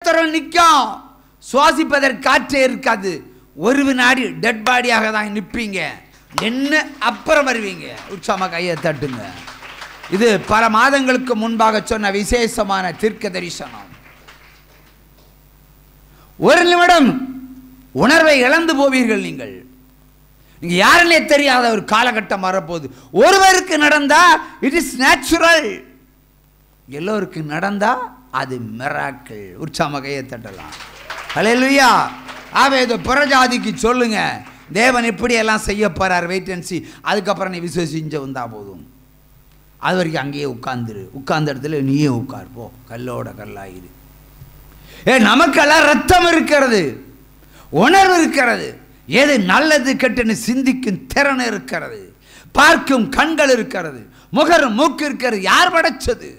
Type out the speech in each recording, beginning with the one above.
நட்சத்திரம் நிற்கும், சுவாசிப்பதற்கு காற்றே இருக்காது. ஒரு வினாடி டெட் பாடியாக தான் நிற்பீங்க, என்ன அப்புறம் வருவீங்க. உற்சாகமாக கையை தட்டுங்க. இது பல மாதங்களுக்கு முன்பாக சொன்ன விசேஷமான தீர்க்க தரிசனம். ஒரு நிமிடம் உணர்வை இழந்து போவீர்கள். நீங்கள் யாருன்னே தெரியாத ஒரு காலகட்டம் வரப்போகுது. ஒருவருக்கு நடந்தா இட் இஸ் நேச்சுரல், எல்லோருக்கும் நடந்தா அது மிராக்கிள். உற்சாகமாக கையை தட்டலாம். ஹல்லேலூயா. ஆவே இது புறஜாதிக்கு சொல்லுங்க, தேவன் இப்படி எல்லாம் செய்ய போறார், வெயிட் அண்ட் see. அதுக்கப்புறம் நீ விசுவாசிஞ்ச வந்தா போதும். அது வரைக்கும் அங்கேயே உட்கார்ந்துரு, உட்கார்ந்த இடத்துல நீயே உட்கார் போ, கல்லோட கல்லாயிரு. நமக்கெல்லாம் ரத்தம் இருக்கிறது, உணர்வு இருக்கிறது, எது நல்லது கெட்டுன்னு சிந்திக்கும் திறன் இருக்கிறது, பார்க்கும் கண்கள் இருக்கிறது, முகரும் மூக்கு இருக்கிறது. யார் படைச்சது?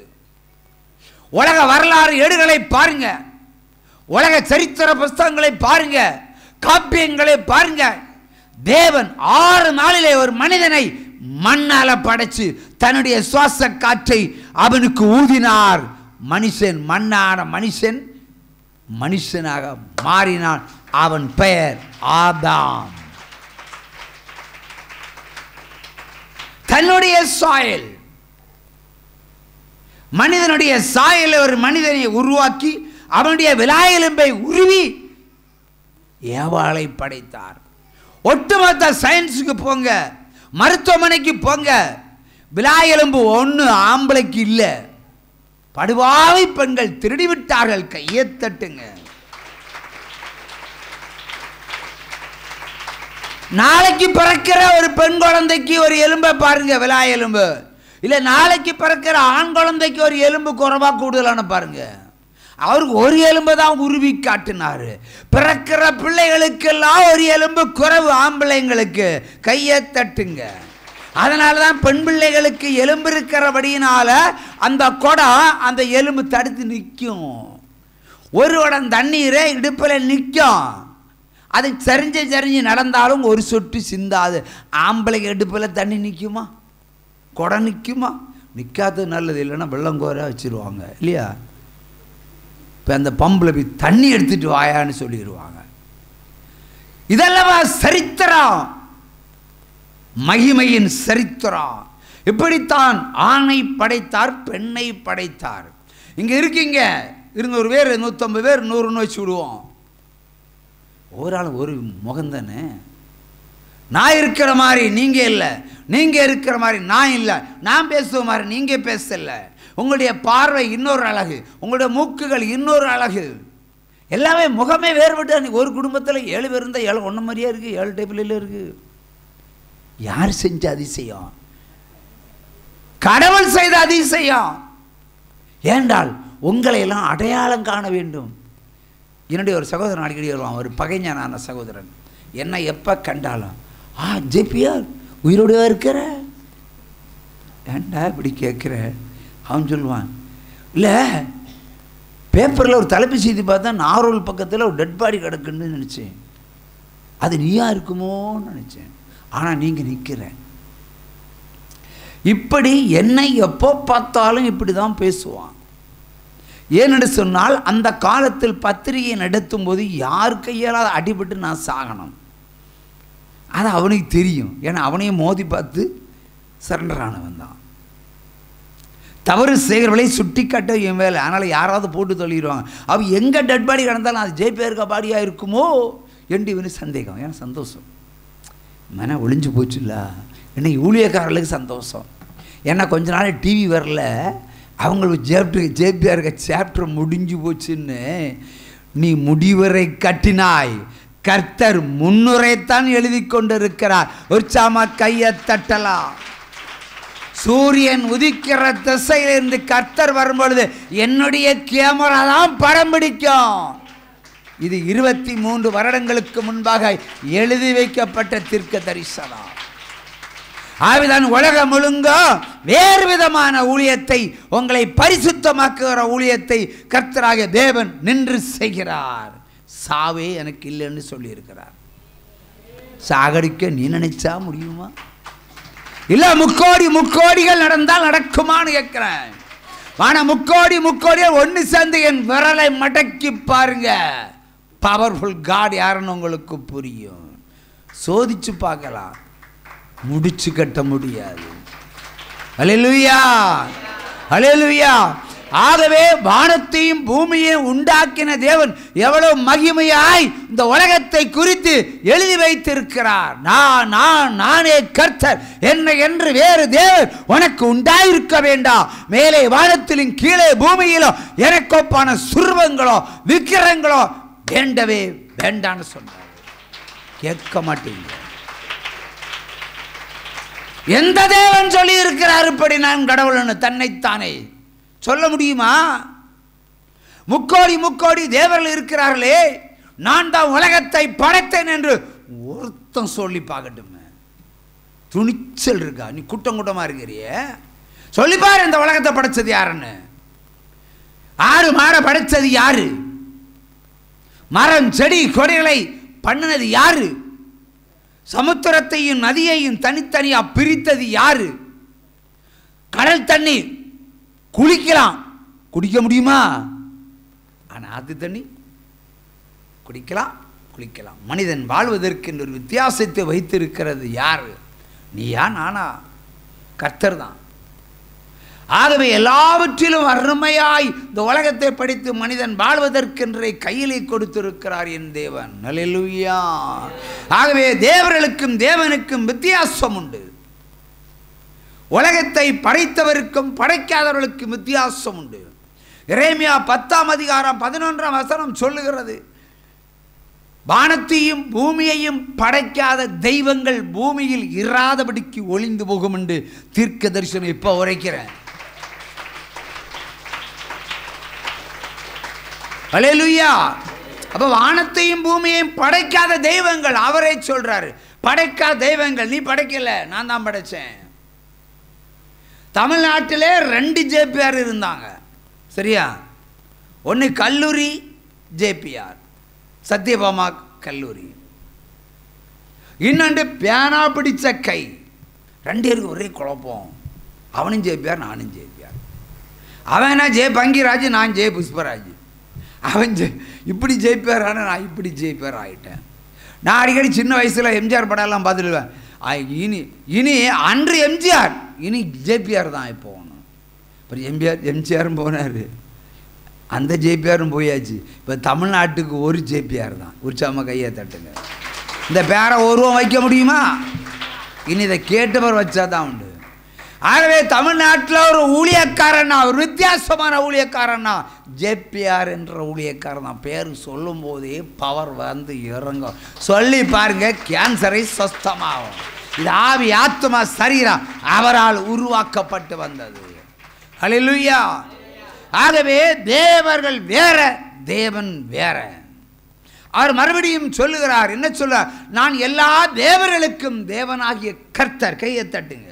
உலக வரலாறு ஏடுகளை பாருங்க, உலக சரித்திர புஸ்தகங்களை பாருங்க, காப்பியங்களை பாருங்க. தேவன் 6 நாளிலே ஒரு மனிதனை மண்ணால படைச்சு தன்னுடைய சுவாச காற்றை அவனுக்கு ஊதினார். மனுஷன் மண்ணான மனுஷன் மனுஷனாக மாறினான். அவன் பெயர் ஆதாம். தன்னுடைய சாயல், மனிதனுடைய சாயலை ஒரு மனிதனை உருவாக்கி அவனுடைய விலாயெலும்பை உருவி ஏவாளை படைத்தார். ஒட்டுமொத்த சயின்ஸுக்கு போங்க, மருத்துவமனைக்கு போங்க, விலாயெலும்பு ஒன்று ஆம்பளைக்கு இல்லை. படுபாவி பெண்கள் திருடி விட்டார்கள். கையை தட்டுங்க. நாளைக்கு பிறக்கிற ஒரு பெண் குழந்தைக்கு ஒரு எலும்பை பாருங்க, விலா எலும்பு. இல்லை நாளைக்கு பிறக்கிற ஆண் குழந்தைக்கு ஒரு எலும்பு குறைவா கூடுதலான பாருங்க. அவருக்கு ஒரு எலும்பை தான் உருவி காட்டினாரு. பிறக்கிற பிள்ளைகளுக்கெல்லாம் ஒரு எலும்பு குறைவு ஆம்பளைங்களுக்கு. கையை தட்டுங்க. அதனால தான் பெண் பிள்ளைகளுக்கு எலும்பு இருக்கிறபடியினால அந்த குடம் அந்த எலும்பு தடுத்து நிற்கும். ஒரு குடம் தண்ணீரை இடுப்பில் நிற்கும். அது சரிஞ்சு நடந்தாலும் ஒரு சொட்டு சிந்தாது. ஆம்பளைக்கு இடுப்பில் தண்ணி நிற்குமா? குடம் நிற்குமா? நிற்காது. நல்லது. இல்லைன்னா வெள்ளங்கோரா வச்சிருவாங்க இல்லையா? இப்போ அந்த பம்பில் போய் தண்ணி எடுத்துட்டு வாயான்னு சொல்லிடுவாங்க. இதெல்லாம் சரித்திரம், மகிமையின் சரித்திரம். இப்படித்தான் ஆணை படைத்தார், பெண்ணை படைத்தார். இங்கே இருக்கீங்க, 200 பேர் 150 பேர் 100 வச்சு விடுவோம். ஒரு ஆள் ஒரு முகந்தானே. நான் இருக்கிற மாதிரி நீங்கள் இல்லை, நீங்கள் இருக்கிற மாதிரி நான் இல்லை, நான் பேசுகிற மாதிரி நீங்கள் பேசல. உங்களுடைய பார்வை இன்னொரு அழகு, உங்களுடைய மூக்குகள் இன்னொரு அழகு, எல்லாமே முகமே வேறுபட்டு. ஒரு குடும்பத்தில் 7 பேர் இருந்தால் 7 ஒன்று மாதிரியா இருக்குது, 7 டேபிளில் இருக்குது. யார் செஞ்ச அதிசயம்? கடவுள் செய்த அதிசயம். ஏண்டால் உங்களை எல்லாம் அடையாளம் காண வேண்டும். என்னுடைய ஒரு சகோதரன் அடிக்கடி வருவான், ஒரு பகைஞனான சகோதரன். என்னை எப்போ கண்டாலும் ஜேபிஆர் உயிரோடையா இருக்கிற? ஏண்டா இப்படி கேட்குற? அவன் சொல்லுவான், இல்லை பேப்பரில் ஒரு தலைப்பு செய்தி பார்த்தா நாரோல் பக்கத்தில் ஒரு டெட் பாடி கிடக்குன்னு நினச்சேன். அது நீயா இருக்குமோன்னு நினச்சேன். ஆனால் நீங்கள் நிற்கிற. இப்படி என்னை எப்போ பார்த்தாலும் இப்படி தான் பேசுவான். ஏனென்று சொன்னால் அந்த காலத்தில் பத்திரிகை நடத்தும் போது யார் கையால் அடிபட்டு நான் சாகணும் அது அவனுக்கு தெரியும். ஏன்னா அவனையும் மோதி பார்த்து சரண்டர் ஆனவன் தான். தவறு செய்கிறவளை சுட்டி காட்ட என் வேலை. அதனால் யாராவது போட்டு தள்ளிடுவாங்க. அவன் எங்கே டெட் பாடி கிடந்தாலும் அது ஜேபிஆர் பாடியாக இருக்குமோ என்று இவனு சந்தேகம். ஏன்னா சந்தோஷம், மன ஒளிஞ்சு போச்சுல்ல. என்னை ஊழியக்காரர்களுக்கு சந்தோஷம். ஏன்னா கொஞ்ச நாள் டிவி வரல, அவங்களுக்கு ஜேபிஆருக்கு சாப்டர் முடிஞ்சு போச்சுன்னு. நீ முடிவரை கட்டினாய், கர்த்தர் முன்னுரைத்தான் எழுதி கொண்டிருக்கிறார். உற்சாகமா கையை தட்டலாம். சூரியன் உதிக்கிற திசையிலிருந்து கர்த்தர் வரும்பொழுது என்னுடைய கேமரா தான் படம் பிடிக்கும். இது 23 வருடங்களுக்கு முன்பாக எழுதி வைக்கப்பட்ட தீர்க்க தரிசனம். ஆவிதான் உலகம் முழுங்க வேறு விதமான ஊழியத்தை, உங்களை பரிசுத்தமாக்குகிற ஊழியத்தை கர்த்தராகிய தேவன் நின்று செய்கிறார். சாவே எனக்கு இல்லைன்னு சொல்லியிருக்கிறார். சாகடிக்க நீ நினைச்சா முடியுமா? இல்லை முக்கோடிகள் நடந்தால் நடக்குமான்னு கேட்கிறேன். ஆனா முக்கோடி முக்கோடியே ஒன்று சேர்ந்து என் விரலை மடக்கி பாருங்க. பவர்ஃபுல் காட் யாருன்னு உங்களுக்கு புரியும். சோதிச்சு பார்க்கலாம், முடிச்சு கட்ட முடியாது. அல்லேலூயா, அல்லேலூயா. ஆகவே வானத்தையும் பூமியையும் உண்டாக்கின தேவன் எவ்வளவு மகிமையாய் இந்த உலகத்தை குறித்து எழுதி வைத்திருக்கிறார். நானே கர்த்தர், என்னை என்று வேறு தேவன் உனக்கு உண்டாயிருக்க வேண்டாம். மேலே வானத்திலும் கீழே பூமியிலும் எனக்கு ஒப்பான சுருவங்களோ விக்கிரங்களோ வேண்டவே வேண்டான்னு சொன்னார். கேட்க மாட்டீங்க. எந்த தேவன் சொல்லி இருக்கிறார் இப்படி நான் கடவுள்னு தன்னைத்தானே சொல்ல முடியுமா? முக்கோடி முக்கோடி தேவர்கள் இருக்கிறார்களே, நான் தான் உலகத்தை படைத்தேன் என்று ஒருத்தன் சொல்லி பார்க்கட்டும். துணிச்சல் இருக்கா? நீ கூட்டம் கூட்டமா இருக்கிறிய, சொல்லிப்பாரு இந்த உலகத்தை படைச்சது யாருன்னு. ஆறு மாற படைச்சது யாரு? மரம் செடி கொடிகளை பண்ணினது யாரு? சமுத்திரத்தையும் நதியையும் தனித்தனியா பிரித்தது யாரு? கடல் தண்ணி குளிக்கலாம், குடிக்க முடியுமா? ஆனா அது தண்ணி குடிக்கலாம், குளிக்கலாம். மனிதன் வாழ்வதற்கு ஒரு வித்தியாசத்தை வைத்திருக்கிறது யாரு? நீயா நானா? கர்த்தர் தான். ஆகவே எல்லாவற்றிலும் அருமையாய் இந்த உலகத்தை படித்து மனிதன் வாழ்வதற்கென்றே கையிலே கொடுத்திருக்கிறார் என் தேவன். அல்லேலூயா. ஆகவே தேவர்களுக்கும் தேவனுக்கும் வித்தியாசம் உண்டு. உலகத்தை படைத்தவருக்கும் படைக்காதவர்களுக்கும் வித்தியாசம் உண்டு. எரேமியா 10ஆம் அதிகாரம் 11ஆம் வசனம் சொல்லுகிறது, வானத்தையும் பூமியையும் படைக்காத தெய்வங்கள் பூமியில் இராதபடிக்கு ஒளிந்து போகும் என்று தீர்க்க தரிசனம் இப்ப உரைக்கிறேன். அல்லேலூயா. அப்ப வானத்தையும் பூமியையும் படைக்காத தெய்வங்கள் அவரே சொல்றாரு. படைக்காத தெய்வங்கள், நீ படைக்கல, நான் தான் படைச்சேன். தமிழ்நாட்டிலே 2 ஜேபிஆர் இருந்தாங்க, சரியா? ஒன்று கல்லூரி ஜேபிஆர், சத்யபாமா கல்லூரி. இன்னொன்று பேனா பிடிச்ச கை. 2 பேருக்கு ஒரே குழப்பம். அவனும் ஜேபிஆர், நானும் ஜேபிஆர். அவன் என்ன ஜே பங்கிராஜ், நான் ஜே புஷ்பராஜ். அவன் இப்படி ஜேபிஆர் ஆனால் நான் இப்படி ஜேபிஆர் ஆகிட்டேன். நான் அடிக்கடி சின்ன வயசில் எம்ஜிஆர் படம்லாம் பார்த்துடுவேன். இனி அன்று எம்ஜிஆர், இனி ஜேபிஆர் தான் இப்போ ஒன்று. இப்போ எம்ஜிஆரும் போனார், அந்த ஜேபிஆரும் போயாச்சு. இப்போ தமிழ்நாட்டுக்கு ஒரு ஜேபிஆர் தான். உற்சாகமாக கையை தட்டுங்க. இந்த பேரை ஒருவன் வைக்க முடியுமா? இனி இதை கேட்டவர் வச்சா தான் உண்டு. ஆகவே தமிழ்நாட்டில் ஒரு ஊழியக்காரனா, ஒரு வித்தியாசமான ஊழியக்காரனா ஜேபிஆர் என்ற ஊழியக்காரன் தான். பேர் சொல்லும் போதே பவர் வந்து இறங்கும். சொல்லி பாருங்க, கேன்சரை சொஸ்தமாகும். இது ஆவி ஆத்மா சரீரம் அவரால் உருவாக்கப்பட்டு வந்தது. அல்லேலூயா. ஆகவே தேவர்கள் வேற, தேவன் வேற. அவர் மறுபடியும் சொல்லுகிறார், என்ன சொல்ல? நான் எல்லா தேவர்களுக்கும் தேவனாகிய கர்த்தர். கையை தட்டுங்க.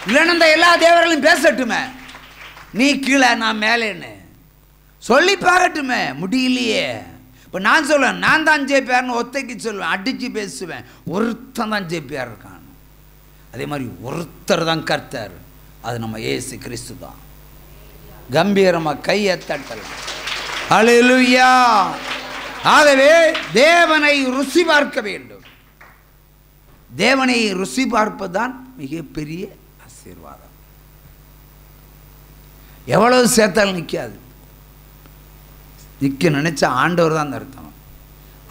இல்லைன்னா இந்த எல்லா தேவர்களும் பேசட்டுமே, நீ கீழே நான் மேலேன்னு சொல்லி பார்க்கட்டுமே. முடியலையே. இப்போ நான் சொல்லுவேன், நான் தான் ஜேபிஆர்னு ஒத்தைக்கு சொல்லுவேன், அடித்து பேசுவேன். ஒருத்தன் தான் ஜேபிஆர் இருக்கான். அதே மாதிரி ஒருத்தர் தான் கர்த்தர், அது நம்ம இயேசு கிறிஸ்து தான். கம்பீரமாக கையை தட்டலாம். அல்லேலூயா. ஆகவே தேவனை ருசி பார்க்க வேண்டும். தேவனை ருசி பார்ப்பதுதான் மிகப்பெரிய ஆசீர்வாதம். எவ்வளவு சேர்த்தாலும் நிற்காது. நிற்க நினைச்ச ஆண்டவர் தான் அர்த்தம்.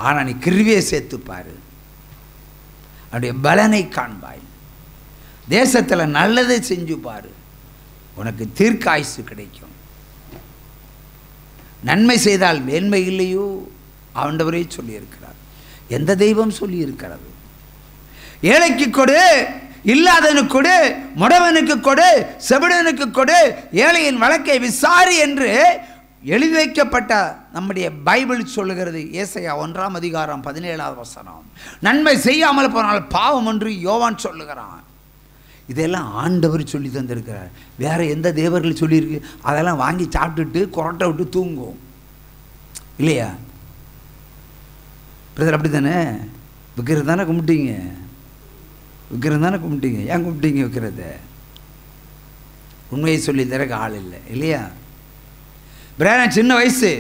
ஆனால் நீ கிருவியை சேர்த்துப்பாரு, அவருடைய பலனை காண்பாய். தேசத்தில் நல்லதை செஞ்சு பாரு, உனக்கு தீர்க்காயுசு கிடைக்கும். நன்மை செய்தால் மேன்மை இல்லையோ? ஆண்டவரே சொல்லியிருக்கிறார். எந்த தெய்வம் சொல்லியிருக்கிறது? ஏழைக்கு கொடு, இல்லாதவனுக்கு கொடு, முடவனுக்கு கொடு, செவிடனுக்கு கொடு, ஏழையின் வழக்கை விசாரி என்று எழுதி வைக்கப்பட்ட நம்முடைய பைபிள் சொல்லுகிறது. ஏசாயா 1ஆம் அதிகாரம் 17ஆவது வசனம். நன்மை செய்யாமல் போனால் பாவம் என்று யோவான் சொல்லுகிறான். இதெல்லாம் ஆண்டவர் சொல்லி தந்திருக்கிறார். வேற எந்த தேவர்கள் சொல்லியிருக்கு? அதெல்லாம் வாங்கி சாப்பிட்டுட்டு கொரட்டை விட்டு தூங்கும் இல்லையா? பிரதர் அப்படி தானே? விற்கிறது தானே கும்பிட்டீங்க, விற்கிறது தானே கும்பிட்டீங்க. ஏன் கும்பிட்டீங்க விற்கிறத? உண்மையை சொல்லி தரக்கு ஆள் இல்லை இல்லையா? பிராயன் சின்ன வயசு,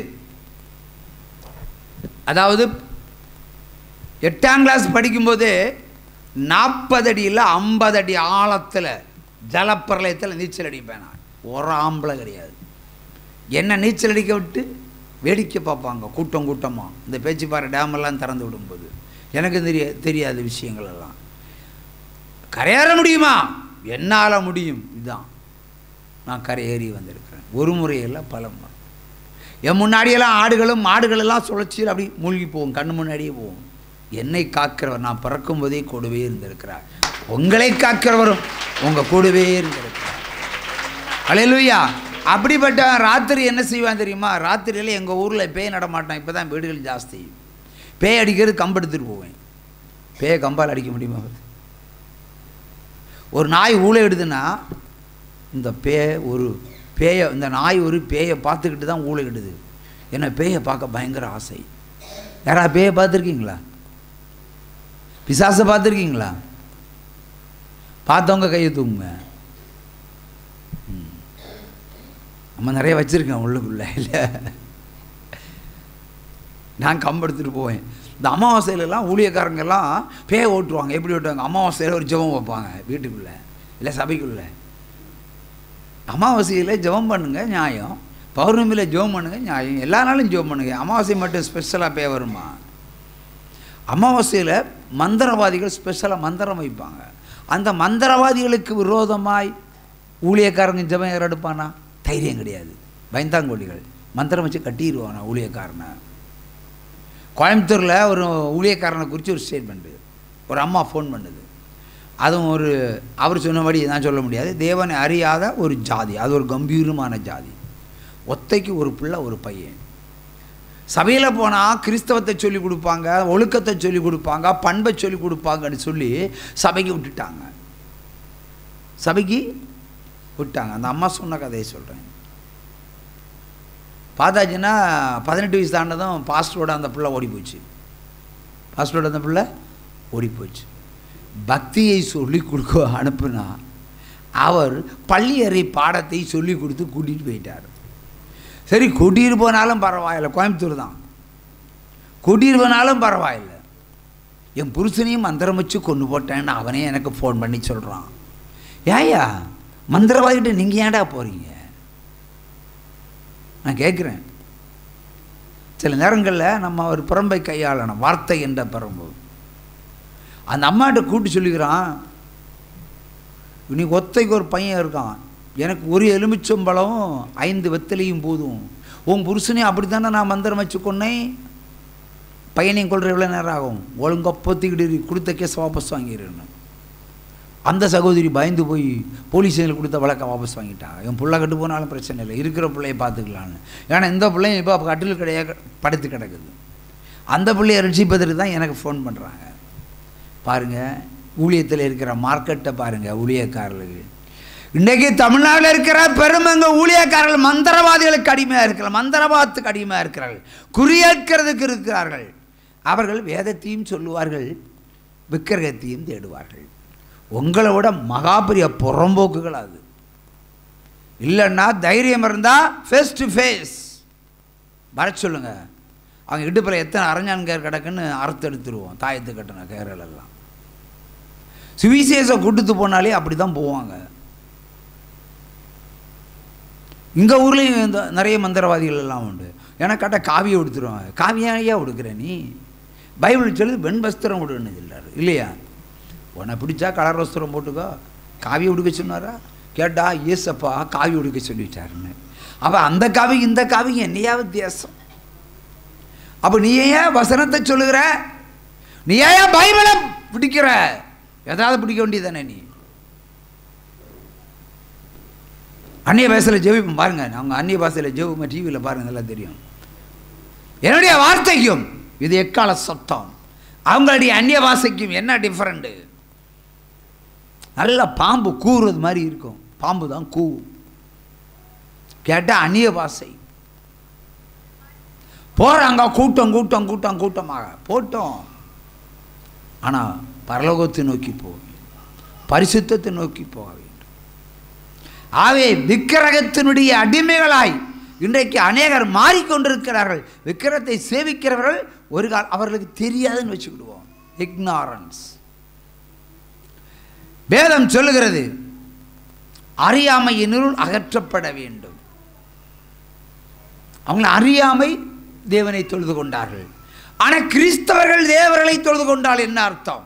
அதாவது 8ஆம் கிளாஸ் படிக்கும்போதே 40 அடியில் 50 அடி ஆழத்தில் ஜலப்பிரளயத்தில் நீச்சல் அடிப்பேன். நான் ஒரு ஆம்பளை கிடையாது. என்ன நீச்சல் அடிக்க விட்டு வேடிக்கை பார்ப்பாங்க கூட்டம் கூட்டமாக. இந்த பேச்சிப்பாறை டேமெல்லாம் திறந்து விடும்போது எனக்கு தெரியாத விஷயங்கள் எல்லாம். கரையேற முடியுமா? என்னால் முடியும். இதுதான் நான் கரையேறி வந்திருக்கிறேன். ஒரு முறையில் பல முறை. என் முன்னாடியெல்லாம் ஆடுகளும் மாடுகளெல்லாம் சுழற்சியில் அப்படி மூழ்கி போகும், கண்ணு முன்னாடியே போகும். என்னை காக்கிறவர் நான் பிறக்கும் போதே கூடவே இருந்திருக்கிறார். உங்களை காக்கிறவரும் உங்கள் கூடவே இருந்திருக்கிறார். அல்லேலூயா. அப்படிப்பட்ட ராத்திரி என்ன செய்வான் தெரியுமா? ராத்திரியில் எங்கள் ஊரில் பேய் நடமாட்டான். இப்போ தான் வீடுகள் ஜாஸ்தி. பேய் அடிக்கிறது கம்பு எடுத்துகிட்டு போவேன். பேயை கம்பால் அடிக்க முடியுமா? ஒரு நாய் ஊழை எடுதுன்னா இந்த இந்த நாய் ஒரு பேயை பார்த்துக்கிட்டு தான் ஊழை எடுது. ஏன்னா பேயை பார்க்க பயங்கர ஆசை. யாராவது பேயை பார்த்துருக்கீங்களா? பிசாசை பார்த்துருக்கீங்களா? பார்த்தவங்க கையை தூங்குங்க. நம்ம நிறைய வச்சுருக்கேன் உள்ளுக்குள்ள இல்லை. நான் கம்பு எடுத்துகிட்டு போவேன். இந்த அமாவாசையிலலாம் ஊழியக்காரங்கெல்லாம் பேயை ஓட்டுவாங்க. எப்படி ஓட்டுவாங்க? அமாவாசையில் ஒரு ஜெபம் வைப்பாங்க வீட்டுக்குள்ளே இல்லை சபைக்குள்ளே. அமாவாசையில் ஜெபம் பண்ணுங்க நியாயம், பௌர்ணமியில் ஜெபம் பண்ணுங்க நியாயம், எல்லா நாளும் ஜெபம் பண்ணுங்க. அமாவாசை மட்டும் ஸ்பெஷலாக பேய் வருமா? அமாவாசையில் மந்திரவாதிகள் ஸ்பெஷலாக மந்திரம் வைப்பாங்க. அந்த மந்திரவாதிகளுக்கு விரோதமாய் ஊழியக்காரங்க ஜெபம் யார் எடுப்பானா? தைரியம் கிடையாது. பயந்தாங்கோடிகள் மந்திரம் வச்சு கட்டிடுவானா ஊழியக்காரனை. கோயம்புத்தூரில் ஒரு ஊழியக்காரனை குறித்து ஒரு ஸ்டேட்மெண்ட்டு ஒரு அம்மா ஃபோன் பண்ணுது. அதுவும் அவர் சொன்னபடி நான் சொல்ல முடியாது, தேவனை அறியாத ஒரு ஜாதி. அது ஒரு கம்பீரமான ஜாதி. ஒத்தைக்கு ஒரு பிள்ளை ஒரு பையன். சபையில் போனால் கிறிஸ்தவத்தை சொல்லிக் கொடுப்பாங்க, ஒழுக்கத்தை சொல்லிக் கொடுப்பாங்க, பண்பை சொல்லிக் கொடுப்பாங்கன்னு சொல்லி சபைக்கு விட்டுட்டாங்க. அந்த அம்மா சொன்ன கதையை சொல்கிறேன். பார்த்தாச்சுன்னா 18 வயசு தாண்டதும் பாஸ்டரோட அந்த பிள்ளை ஓடி போச்சு. பக்தியை சொல்லிக் கொடுக்க அனுப்புனா அவர் பள்ளி அறை பாடத்தை சொல்லி கொடுத்து கூட்டிகிட்டு போயிட்டார். சரி, கூட்டிகிட்டு போனாலும் பரவாயில்லை, கோயம்புத்தூர் தான். கூட்டிகிட்டு போனாலும் பரவாயில்லை, என் புருஷனையும் மந்திரம் வச்சு கொண்டு போட்டேன்னு அவனே எனக்கு ஃபோன் பண்ணி சொல்கிறான். ஏயா மந்திரவாதிகிட்ட நீங்கள் ஏன்டா போகிறீங்க? நான் கேட்குறேன். சில நேரங்களில் நம்ம ஒரு புறம்பை கையாளணும், வார்த்தை என்ற பரம்பு. அந்த அம்மாட்ட கூட்டி சொல்லிக்கிறான், இன்னைக்கு ஒத்தைக்கு ஒரு பையன் இருக்கான், எனக்கு ஒரு எலுமிச்சம்பழம் 5 வெத்தலையும் போதும். உன் புருஷனையும் அப்படி தானே நான் மந்திரம் வச்சு கொன்னேன், பையனையும் கொள்கிற எவ்வளோ நேரம் ஆகும், ஒழுங்கா பொத்திக்கிட்டு கொடுத்த கேஸ் வாபஸ் வாங்கிடுன்னு. அந்த சகோதரி பயந்து போய் போலீஸ் ஸ்டேஷனில் கொடுத்த வழக்கை வாபஸ் வாங்கிட்டாங்க. என் பிள்ளை கட்டு போனாலும் பிரச்சனை இல்லை, இருக்கிற பிள்ளையை பார்த்துக்கலான்னு. ஏன்னா இந்த பிள்ளையும் இப்போ கட்டில் கிடையாது, படுத்து கிடக்குது. அந்த பிள்ளையை ரட்சிப்பதற்கு தான் எனக்கு ஃபோன் பண்ணுறாங்க. பாருங்கள், ஊழியத்தில் இருக்கிற மார்க்கெட்டை பாருங்கள். ஊழியக்காரர்கள் இன்றைக்கி தமிழ்நாட்டில் இருக்கிற பெருமங்க ஊழியக்காரர்கள் மந்திரவாதிகளுக்கு அடிமையாக இருக்கிறார்கள், மந்திரவாதத்துக்கு அடிமையாக இருக்கிறார்கள், குறியேற்கிறதுக்கு இருக்கிறார்கள். அவர்கள் வேதத்தையும் சொல்லுவார்கள், விக்கிரகத்தையும் தேடுவார்கள். உங்களை விட மகாபெரிய புறம்போக்குகள் அது. இல்லைன்னா தைரியம் இருந்தால் ஃபேஸ் டு ஃபேஸ் வர சொல்லுங்கள். அவங்க இடுப்பில் எத்தனை அரஞ்சான் கேர் கிடக்குன்னு அறுத்து எடுத்துருவோம், தாயத்து கட்டின கேரள் எல்லாம். சுவிசேஷம் கூட்டுத்து போனாலே அப்படி தான் போவாங்க. இங்கே ஊர்லேயும் இந்த நிறைய மந்திரவாதிகள் எல்லாம் உண்டு. ஏன்னா கேட்டால் காவியை உடுத்துருவாங்க. காவியா உடுக்கிற நீ? பைபிள் சொல்லுது வெண் வஸ்திரம் உடுன்னு சொல்லாரு இல்லையா? உன்னை பிடிச்சா கலர் வஸ்திரம் போட்டுக்கோ. காவியை உடுக்க சொன்னாரா? கேட்டா ஏசப்பா காவி உடுக்க சொல்லிட்டாருன்னு. அப்போ அந்த காவி இந்த காவி என்னையா வித்தியாசம்? அப்போ நீ ஏன் வசனத்தை சொல்லுகிற? நீ ஏன் பைபிளை பிடிக்கிற? எதாவது பிடிக்க வேண்டியதானே நீ? அந்நிய பாஷையில் ஜெபிப்போம் பாருங்க. அவங்க அந்நிய பாஷையில் ஜெபிப்போம், டிவியில் பாருங்க, நல்லா தெரியும். என்னுடைய வார்த்தைக்கும் இது எக்கால சத்தம், அவங்களுடைய அந்நிய பாஷைக்கும் என்ன டிஃபரெண்ட்டு? நல்ல பாம்பு கூறுறது மாதிரி இருக்கும், பாம்பு தான் கூவும். கேட்டால் அந்நிய பாஷை. போகிறாங்க கூட்டம் கூட்டம் கூட்டம் கூட்டமாக போட்டோம். ஆனால் பரலோகத்தை நோக்கி போக வேண்டும், பரிசுத்தத்தை நோக்கி போக வேண்டும். ஆகவே விக்கிரகத்தினுடைய அடிமைகளாய் இன்றைக்கு அநேகர் மாறிக்கொண்டிருக்கிறார்கள். விக்கிரகத்தை சேவிக்கிறவர்கள் ஒரு கால் அவர்களுக்கு தெரியாதுன்னு வச்சுக்கிடுவோம். இக்னாரன்ஸ். வேதம் சொல்லுகிறது அறியாமையினுள் அகற்றப்பட வேண்டும். அவங்க அறியாமை தேவனை தொழுது கொண்டார்கள். ஆனால் கிறிஸ்தவர்கள் தேவர்களை தொழுது கொண்டால் என்ன அர்த்தம்?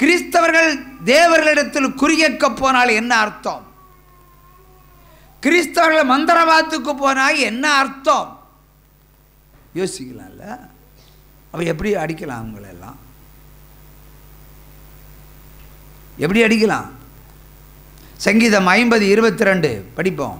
கிறிஸ்தவர்கள் தேவர்களிடத்தில் குறியேற்க போனால் என்ன அர்த்தம்? கிறிஸ்தவர்கள் மந்திரவாதத்துக்கு போனால் என்ன அர்த்தம்? யோசிக்கலாம்ல. அவ எப்படி அடிக்கலாம்? அவங்களெல்லாம் எப்படி அடிக்கலாம்? சங்கீதம் 50:22 படிப்போம்.